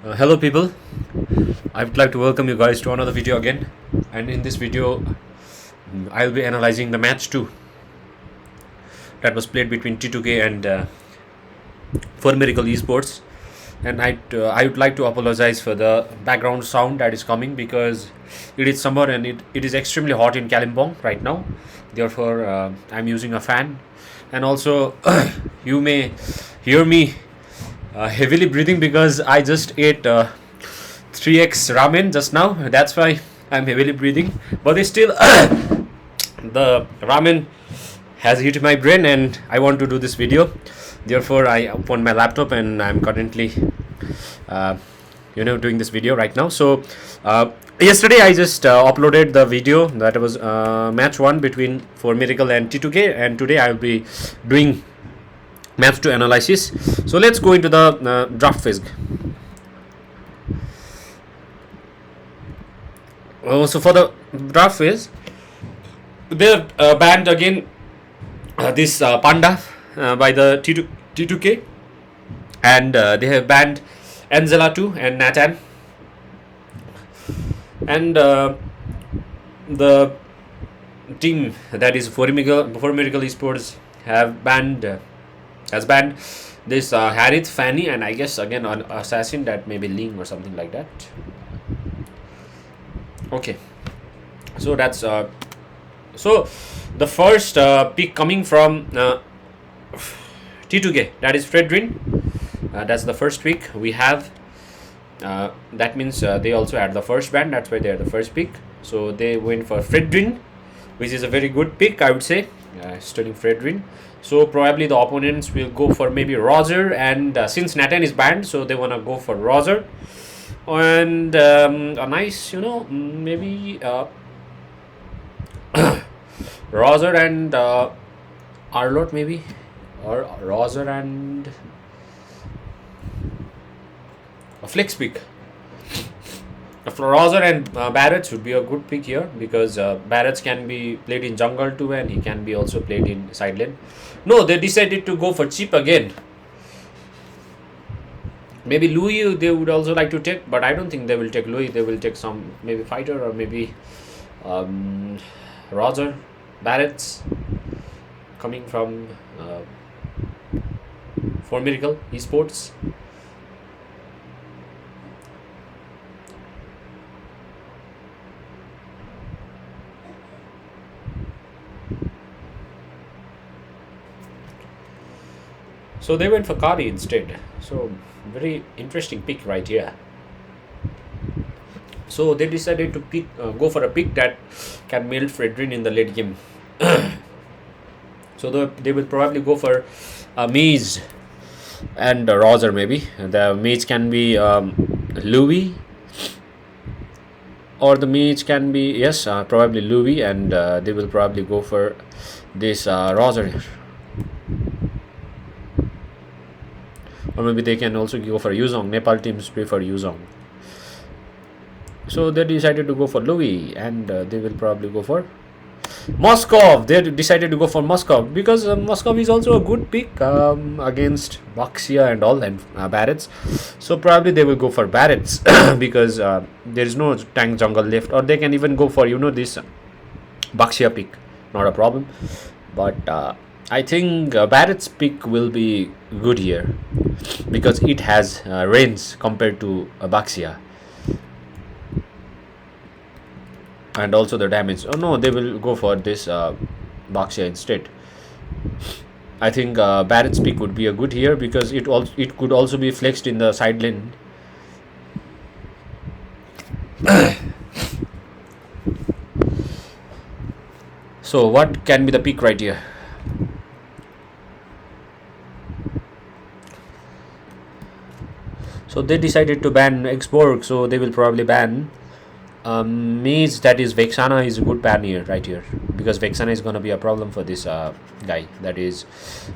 Hello people, I would like to welcome you guys to another video again, and in this video I will be analyzing the match 2 that was played between T2K and 4merical esports. And I would like to apologize for the background sound that is coming because it is summer and it is extremely hot in Kalimpong right now. Therefore I'm using a fan, and also you may hear me heavily breathing because I just ate 3x ramen just now. That's why I'm heavily breathing. But it's still the ramen has hit my brain and I want to do this video. Therefore, I opened my laptop and I'm currently doing this video right now. So yesterday I just uploaded the video that was match 1 between 4merical and T2K, and today I will be doing match 2 analysis. So let's go into the draft phase. So for the draft phase, they banned again this panda by the T2K, and they have banned Angela too and Nathan, and the team that is 4merical esports has banned this Harith, Fanny, and I guess again an assassin that may be Ling or something like that. Okay, so that's so the first pick coming from T2K, that is Fredrin. That's the first pick we have. That means they also had the first ban. That's why they are the first pick. So they went for Fredrin, which is a very good pick, I would say. Studying Fredrin. So probably the opponents will go for maybe Roger, and since Nathan is banned, so they want to go for Roger. And a nice, maybe Roger and Arlott maybe, or Roger and a flex pick. Roger and Barretts would be a good pick here because Barretts can be played in jungle too, and he can be also played in side lane. No, they decided to go for cheap again. Maybe Louis they would also like to take, but I don't think they will take Louis. They will take some maybe fighter or maybe Roger, Barretts coming from 4merical esports. So they went for Kari instead. So very interesting pick right here. So they decided to pick, go for a pick that can melt Fredrin in the late game. So they will probably go for Maze and Roger maybe. The Maze can be Louis, or the Maze can be, yes, probably Louis, and they will probably go for this Roger. Or maybe they can also go for Yuzong. Nepal teams prefer Yuzong. So they decided to go for Louis, and they will probably go for Moskov. They decided to go for Moskov because Moskov is also a good pick against Baxia and all, and Barretts. So probably they will go for Barretts because there is no tank jungle left, or they can even go for this Baxia pick. Not a problem, but I think Barrett's pick will be good here because it has range compared to Baxia, and also the damage. Oh no, they will go for this Baxia instead. I think Barrett's pick would be a good here because it could also be flexed in the side lane. So what can be the pick right here? So they decided to ban Xborg, so they will probably ban Maze, that is Vexana is a good ban here, right here, because Vexana is going to be a problem for this guy. That is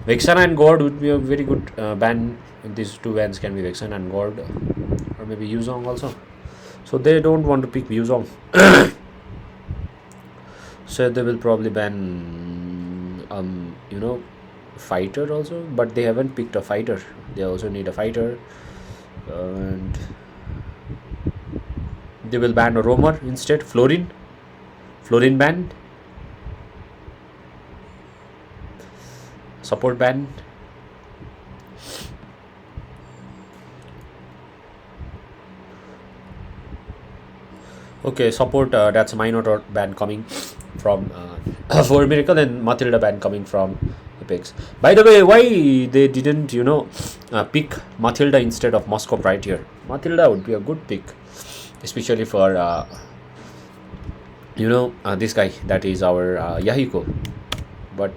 Vexana and Gord would be a very good ban. These two bans can be Vexana and Gord, or maybe Yuzong also. So they don't want to pick Yuzong. So they will probably ban fighter also, but they haven't picked a fighter. They also need a fighter, and They will ban a roamer instead. Florin ban. Support ban. Okay, support, that's a minor ban coming from 4merical, and Mathilda ban coming from Apex. By the way, why they didn't, pick Mathilda instead of Moscow right here? Mathilda would be a good pick, especially for, this guy, that is our Yahiko. But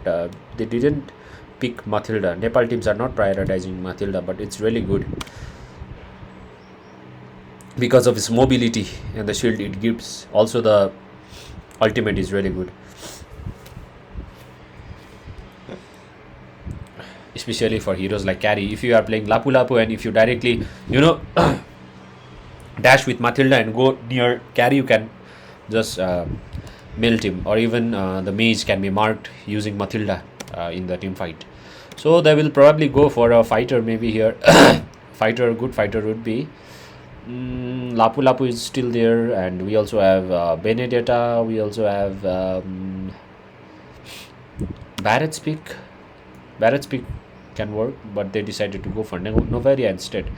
they didn't pick Mathilda. Nepal teams are not prioritizing Mathilda, but it's really good because of its mobility and the shield it gives. Also the ultimate is really good, especially for heroes like carry. If you are playing Lapu Lapu and if you directly dash with Mathilda and go near carry, you can just melt him, or even the mage can be marked using Mathilda in the team fight. So they will probably go for a fighter maybe here. Good fighter would be Lapu Lapu is still there, and we also have Benedetta. We also have Barrett's pick. Barrett's pick can work, but they decided to go for Novaria instead.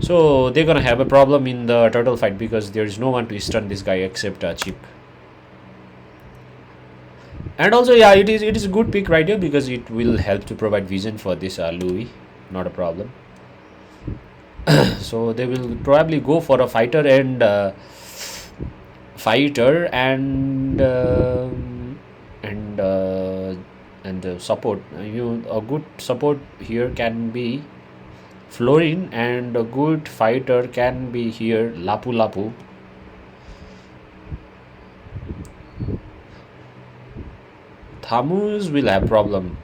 So they're gonna have a problem in the turtle fight because there is no one to stun this guy except Chip. And also, yeah, it is a good pick right here because it will help to provide vision for this Louis. Not a problem. So they will probably go for a fighter and support. A good support here can be Florin, and a good fighter can be here Lapu Lapu. Thamuz will have problem.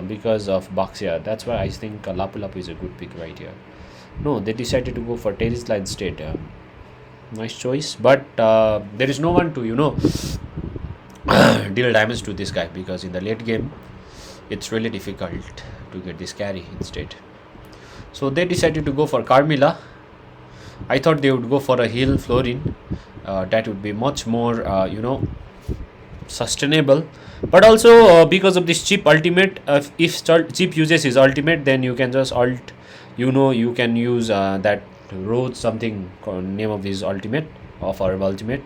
Because of Baxia. That's why I think Lapu Lapu is a good pick right here. No, they decided to go for Terisla instead. Nice choice, but there is no one to deal damage to this guy, because in the late game it's really difficult to get this carry instead. So they decided to go for Carmilla. I thought they would go for a heal Florin. That would be much more sustainable, but also because of this Chip ultimate, if Chip uses his ultimate, then you can just you can use that Rose something name of his ultimate, of our ultimate,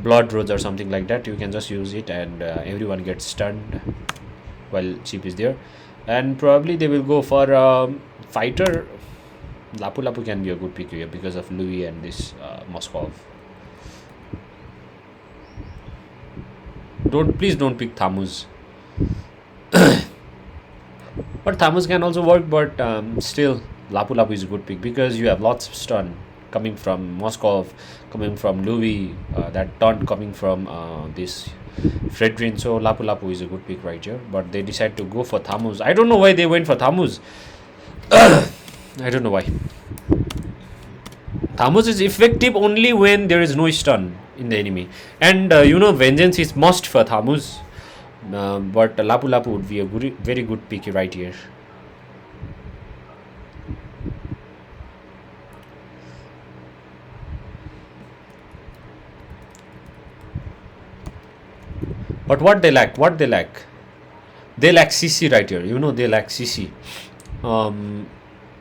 Blood Rose or something like that. You can just use it and everyone gets stunned while Chip is there. And probably they will go for fighter. Lapu Lapu can be a good pick here because of Louis and this Moskov. Please don't pick Thamuz. But Thamuz can also work, but still Lapu Lapu is a good pick because you have lots of stun coming from Moskov, coming from Louis, that taunt coming from this Fredrin. So Lapu Lapu is a good pick right here, but they decide to go for Thamuz. I don't know why they went for Thamuz. I don't know why. Thamuz is effective only when there is no stun in the enemy, and vengeance is must for Thamuz, but Lapu Lapu would be a very good pick right here. But what they lack? They lack CC right here. They lack CC.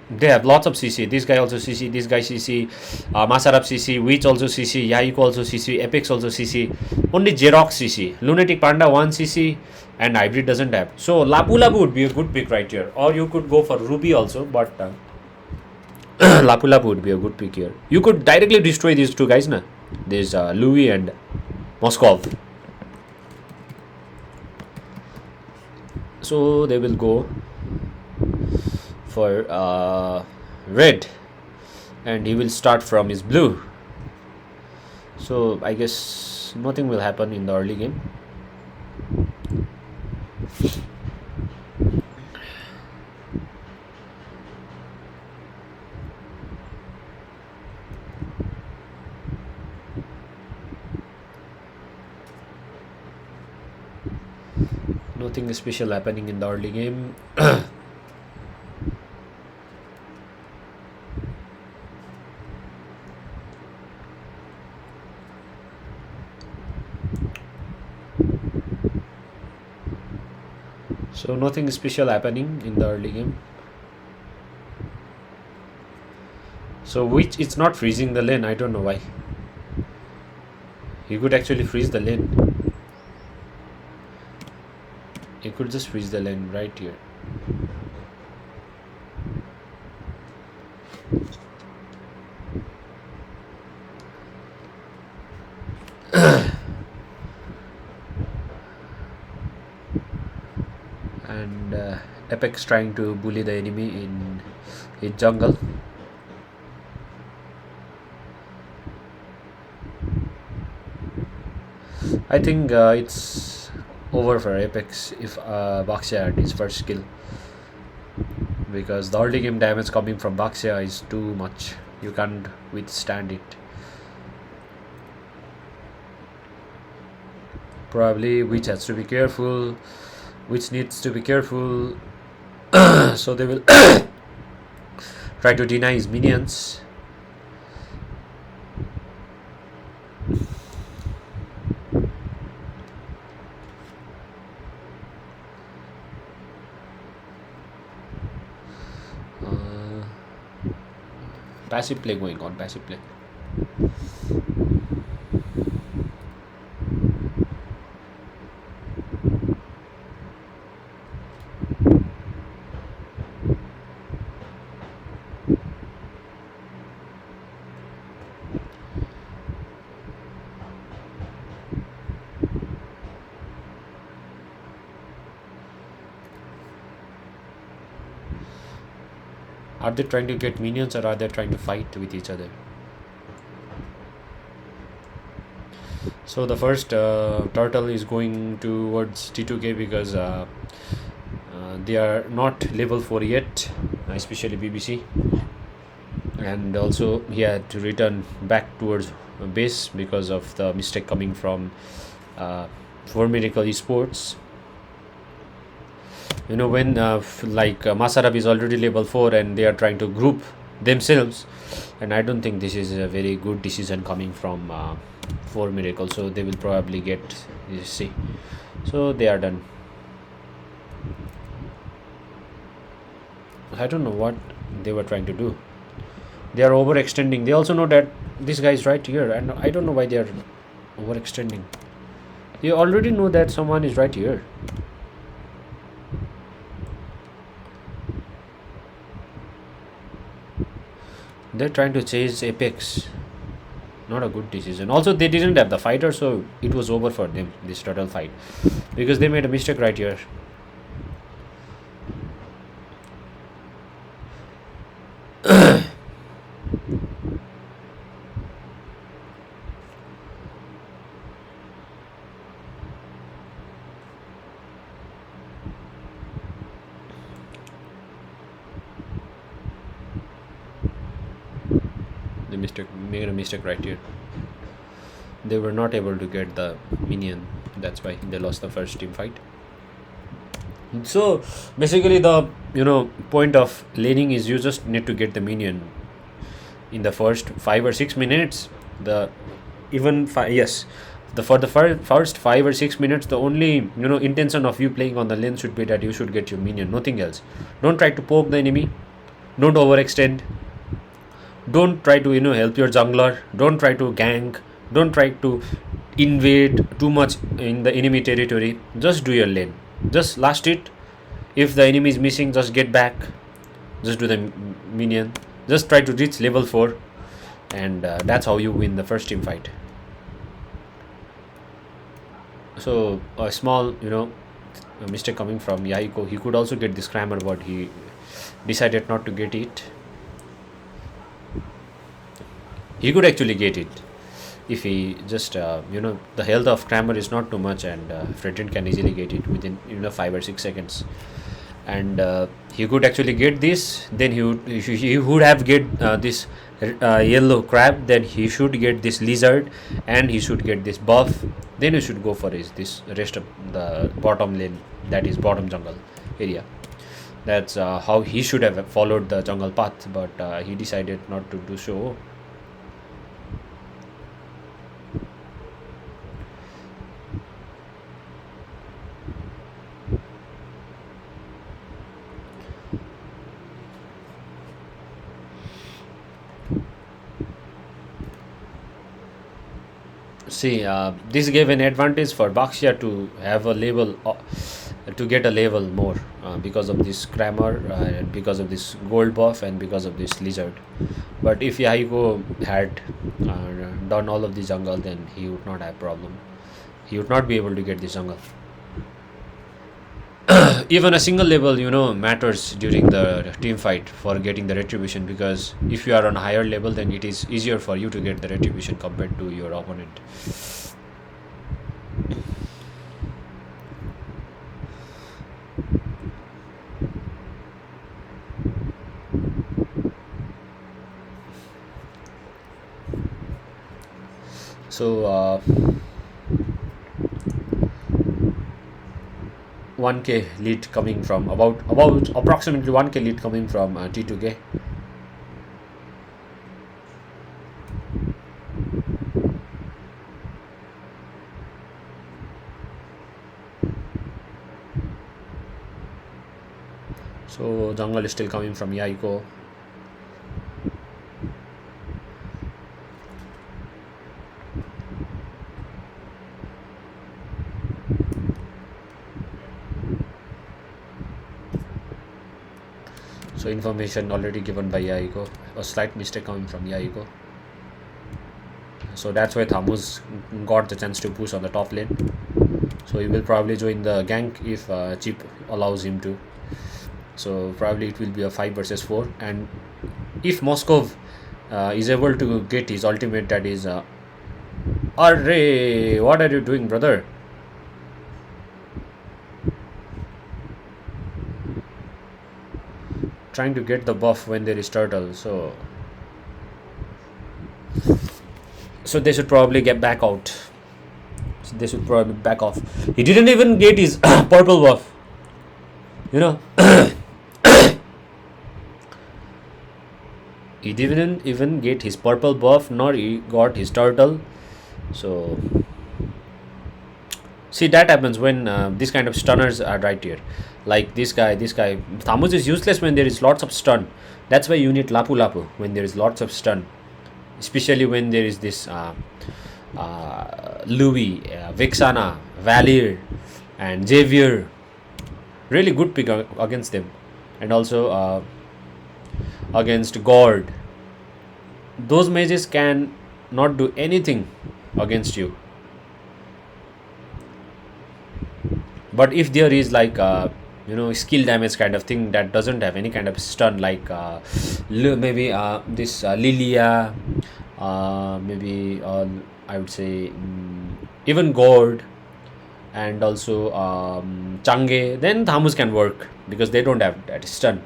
They have lots of CC. This guy also CC. This guy CC. Masarab CC. Witch also CC. Yahiko also CC. Apex also CC. Only Xerox CC. Lunatic Panda 1 CC. And Hybrid doesn't have. So Lapu Lapu would be a good pick right here. Or you could go for Ruby also. But Lapu Lapu would be a good pick here. You could directly destroy these two guys, na? There's Louis and Moskov. So they will go for red, and he will start from his blue. So I guess nothing will happen in the early game. Nothing special happening in the early game. So nothing special happening in the early game. So which it's not freezing the lane, I don't know why. He could actually freeze the lane. He could just freeze the lane right here. And Apex trying to bully the enemy in his jungle. I think it's over for Apex if Baxia had his first kill, because the early game damage coming from Baxia is too much. You can't withstand it. Probably which has to be careful, which needs to be careful. So they will try to deny his minions. Passive play going on, passive play. Are they trying to get minions or are they trying to fight with each other? So the first turtle is going towards T2K because they are not level 4 yet, especially BBC. And also he had to return back towards base because of the mistake coming from 4merical esports. You know, when Masarab is already level 4 and they are trying to group themselves, and I don't think this is a very good decision coming from 4merical, so they will probably get, you see, so they are done. I don't know what they were trying to do. They are overextending. They also know that this guy is right here, and I don't know why they are overextending. They already know that someone is right here. They're trying to chase Apex. Not a good decision. Also, they didn't have the fighter, so it was over for them, this total fight, because they made a mistake right here. They made a mistake right here. They were not able to get the minion. That's why they lost the first team fight. So basically, the point of laning is you just need to get the minion in the first 5 or 6 minutes. For the first 5 or 6 minutes, the only intention of you playing on the lane should be that you should get your minion, nothing else. Don't try to poke the enemy. Don't overextend. Don't try to help your jungler. Don't try to gank. Don't try to invade too much in the enemy territory. Just do your lane. Just last it. If the enemy is missing, just get back. Just do the minion. Just try to reach level 4, and that's how you win the first team fight. So a small a mistake coming from Yahiko. He could also get this Crammer, but he decided not to get it. He could actually get it if he just the health of Crammer is not too much, and Fredrin can easily get it within 5 or 6 seconds, and he could actually get this. Then he would have get this yellow crab. Then he should get this lizard, and he should get this buff. Then he should go for this rest of the bottom lane, that is bottom jungle area. That's how he should have followed the jungle path, but he decided not to do so. See, this gave an advantage for Baxia to have a level, to get a level more because of this Crammer, and because of this gold buff, and because of this lizard. But if Yahiko had done all of the jungle, then he would not have problem. He would not be able to get the jungle. Even a single level, matters during the team fight for getting the retribution, because if you are on a higher level, then it is easier for you to get the retribution compared to your opponent. So 1k lead coming from about approximately 1k lead coming from T2K. So jungle is still coming from Yahiko. So information already given by Yahiko. A slight mistake coming from Yahiko. So that's why Thamus got the chance to push on the top lane. So he will probably join the gank if Chip allows him to. So probably it will be a 5 versus 4. And if Moskov is able to get his ultimate, that is... Array! What are you doing, brother? Trying to get the buff when there is turtle, so they should probably get back out. So they should probably back off. He didn't even get his purple buff, he didn't even get his purple buff, nor he got his turtle. So see, that happens when these kind of stunners are right here. Like this guy, Thamus is useless when there is lots of stun. That's why you need Lapu Lapu when there is lots of stun. Especially when there is this Louis, Vexana, Valir, and Xavier. Really good pick against them. And also against God. Those mages can not do anything against you. But if there is like skill damage kind of thing that doesn't have any kind of stun, like maybe this Lilia, maybe I would say even Gord, and also Change, then Thamus can work because they don't have that stun.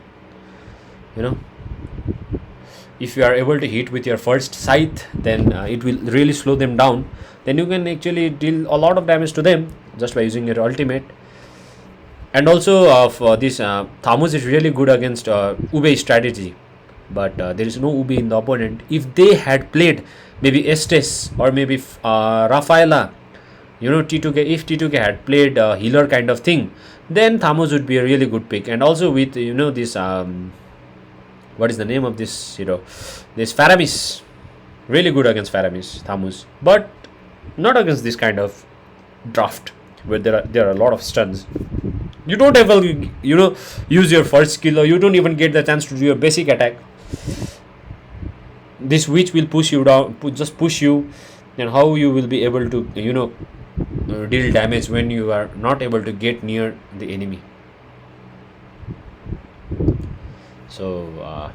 If you are able to hit with your first scythe, then it will really slow them down. Then you can actually deal a lot of damage to them just by using your ultimate. And also for this Thamus is really good against Ube strategy, but there is no Ube in the opponent. If they had played maybe Estes or maybe Rafaela, T2K, if T2K had played healer kind of thing, then Thamus would be a really good pick. And also with this what is the name of this hero, this Faramis, really good against Faramis, Thamus, but not against this kind of draft where there are a lot of stuns. You don't ever use your first skill, or you don't even get the chance to do your basic attack. This witch will push you down, just push you. And how you will be able to deal damage when you are not able to get near the enemy? So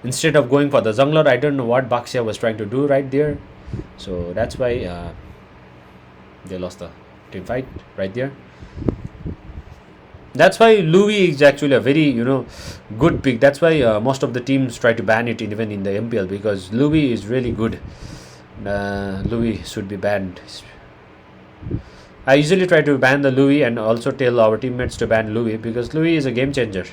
instead of going for the jungler, I don't know what Baxia was trying to do right there. So that's why they lost the team fight right there. That's why Louis is actually a very good pick. That's why most of the teams try to ban it even in the MPL, because Louis is really good. Louis should be banned. I usually try to ban the Louis and also tell our teammates to ban Louis, because Louis is a game changer.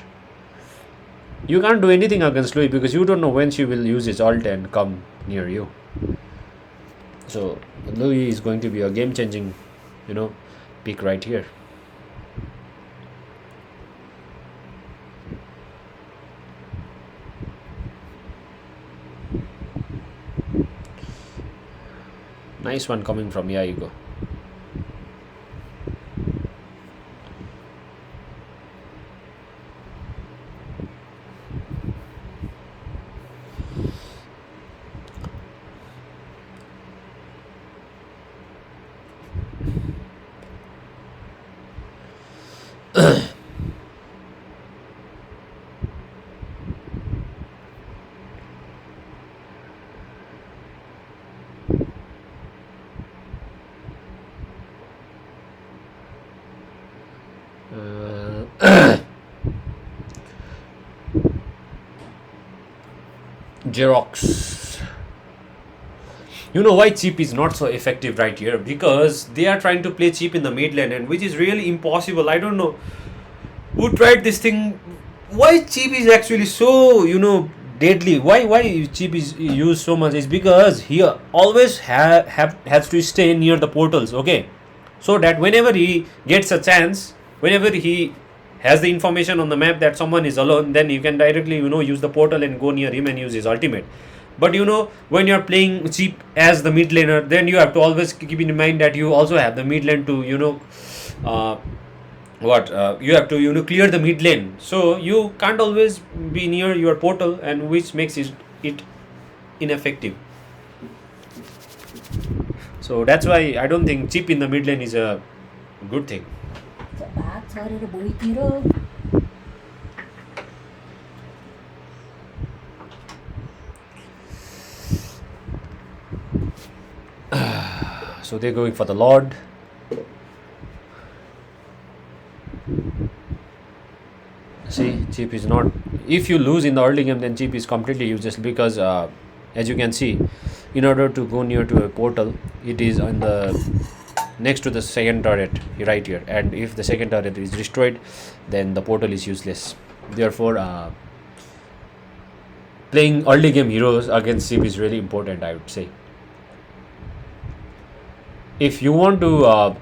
You can't do anything against Louis because you don't know when she will use his ult and come near you. So Louis is going to be a game changing pick right here. Nice one coming from Yahiko. Xerox. You know why cheap is not so effective right here? Because they are trying to play cheap in the mid lane, and which is really impossible. I don't know who tried this thing. Why cheap is actually so deadly? Why cheap is used so much? Is because he always has to stay near the portals. Okay, so that whenever he gets a chance, whenever he has the information on the map that someone is alone, then you can directly use the portal and go near him and use his ultimate. But when you're playing cheap as the mid laner, then you have to always keep in mind that you also have the mid lane to you have to clear the mid lane, so you can't always be near your portal, and which makes it ineffective. So that's why I don't think cheap in the mid lane is a good thing. So they're going for the Lord. See, cheap is not. If you lose in the early game, then cheap is completely useless because, as you can see, in order to go near to a portal, it is on the next to the second turret right here, and if the second turret is destroyed, then the portal is useless. Therefore, playing early game heroes against cheap is really important, I would say. If you want to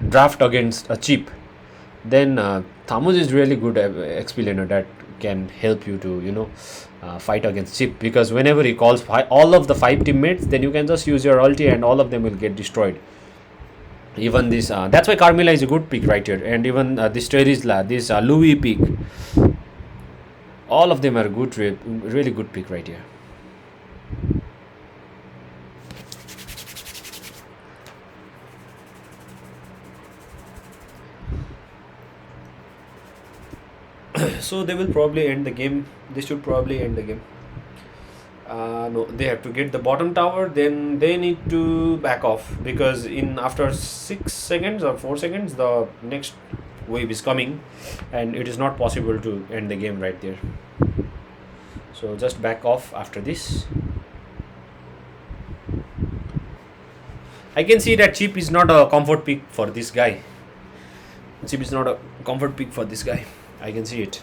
draft against a cheap, then Thamus is really good XP laner that can help you to fight against cheap, because whenever he calls all of the 5 teammates, then you can just use your ulti and all of them will get destroyed. Even this that's why Carmilla is a good pick right here, and even this Terisla, this Louis pick, all of them are good, really good pick right here. So they will probably end the game. They should probably end the game. No, they have to get the bottom tower, then they need to back off, because in after 6 seconds or 4 seconds the next wave is coming, and it is not possible to end the game right there. So just back off after this. I can see that cheap is not a comfort pick for this guy. Cheap is not a comfort pick for this guy. I can see it.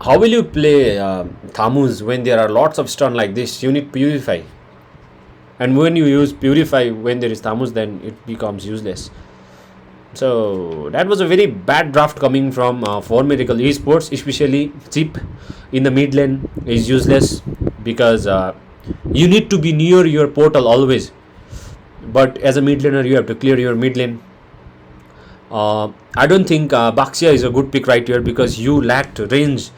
How will you play Thamus when there are lots of stun like this? You need Purify. And when you use Purify when there is Thamus, then it becomes useless. So that was a very bad draft coming from 4merical esports, especially cheap in the mid lane is useless, because you need to be near your portal always. But as a mid laner, you have to clear your mid lane. I don't think Baxia is a good pick right here, because you lacked range.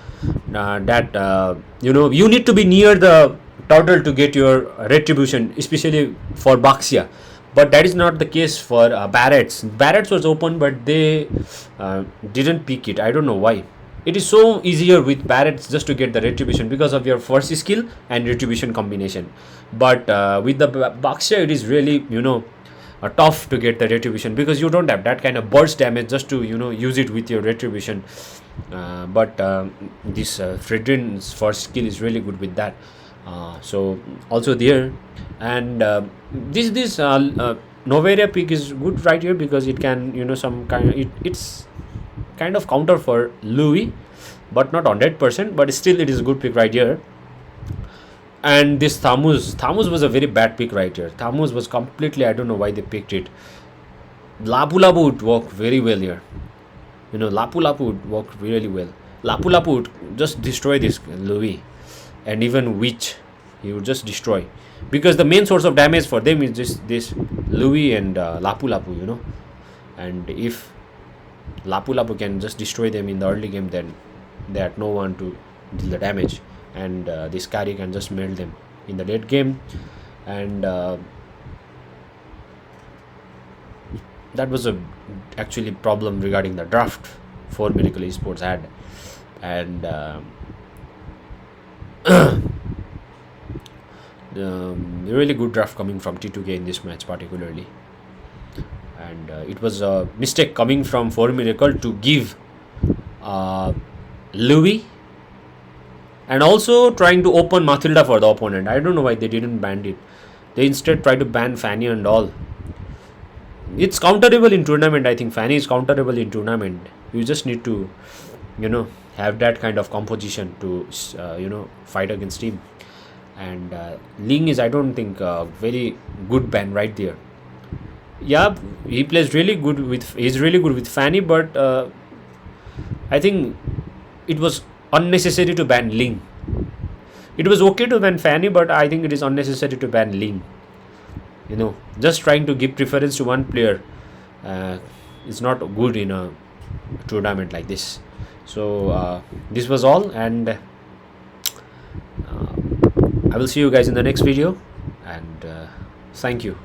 You need to be near the turtle to get your retribution, especially for Baxia. But that is not the case for Barrett's. Barrett's was open, but they didn't pick it. I don't know why. It is so easier with Barrett's just to get the retribution because of your first skill and retribution combination. But with the Baxia, it is really tough to get the retribution, because you don't have that kind of burst damage just to use it with your retribution. But this Fredrin's first skill is really good with that. So also there, and this Novaria pick is good right here, because it can it's kind of counter for Louis, but not 100%, but still it is a good pick right here. And this Thamus was a very bad pick right here. Thamus was completely, I don't know why they picked it. Lapu Lapu would work very well here. Lapu Lapu would work really well. Lapu Lapu would just destroy this Louis. And even Witch. he would just destroy, because the main source of damage for them is just this Louis and Lapu Lapu, you know. And if Lapu Lapu can just destroy them in the early game, then they had no one to deal the damage, and this carry can just melt them in the late game. And that was a actually problem regarding the draft 4merical esports had. And really good draft coming from T2K in this match particularly. And it was a mistake coming from 4merical to give Louis, and also trying to open Mathilda for the opponent. I don't know why they didn't ban it. They instead tried to ban Fanny and all. It's counterable in tournament. I think Fanny is counterable in tournament. You just need to, you know, have that kind of composition to you know, fight against him. And Ling is, I don't think, very good ban right there. Yeah, he plays really good with, he's really good with Fanny, but I think it was unnecessary to ban Ling. It was okay to ban Fanny, but I think it is unnecessary to ban Ling. You know, just trying to give preference to one player is not good in a tournament like this. So this was all, and I will see you guys in the next video, and thank you.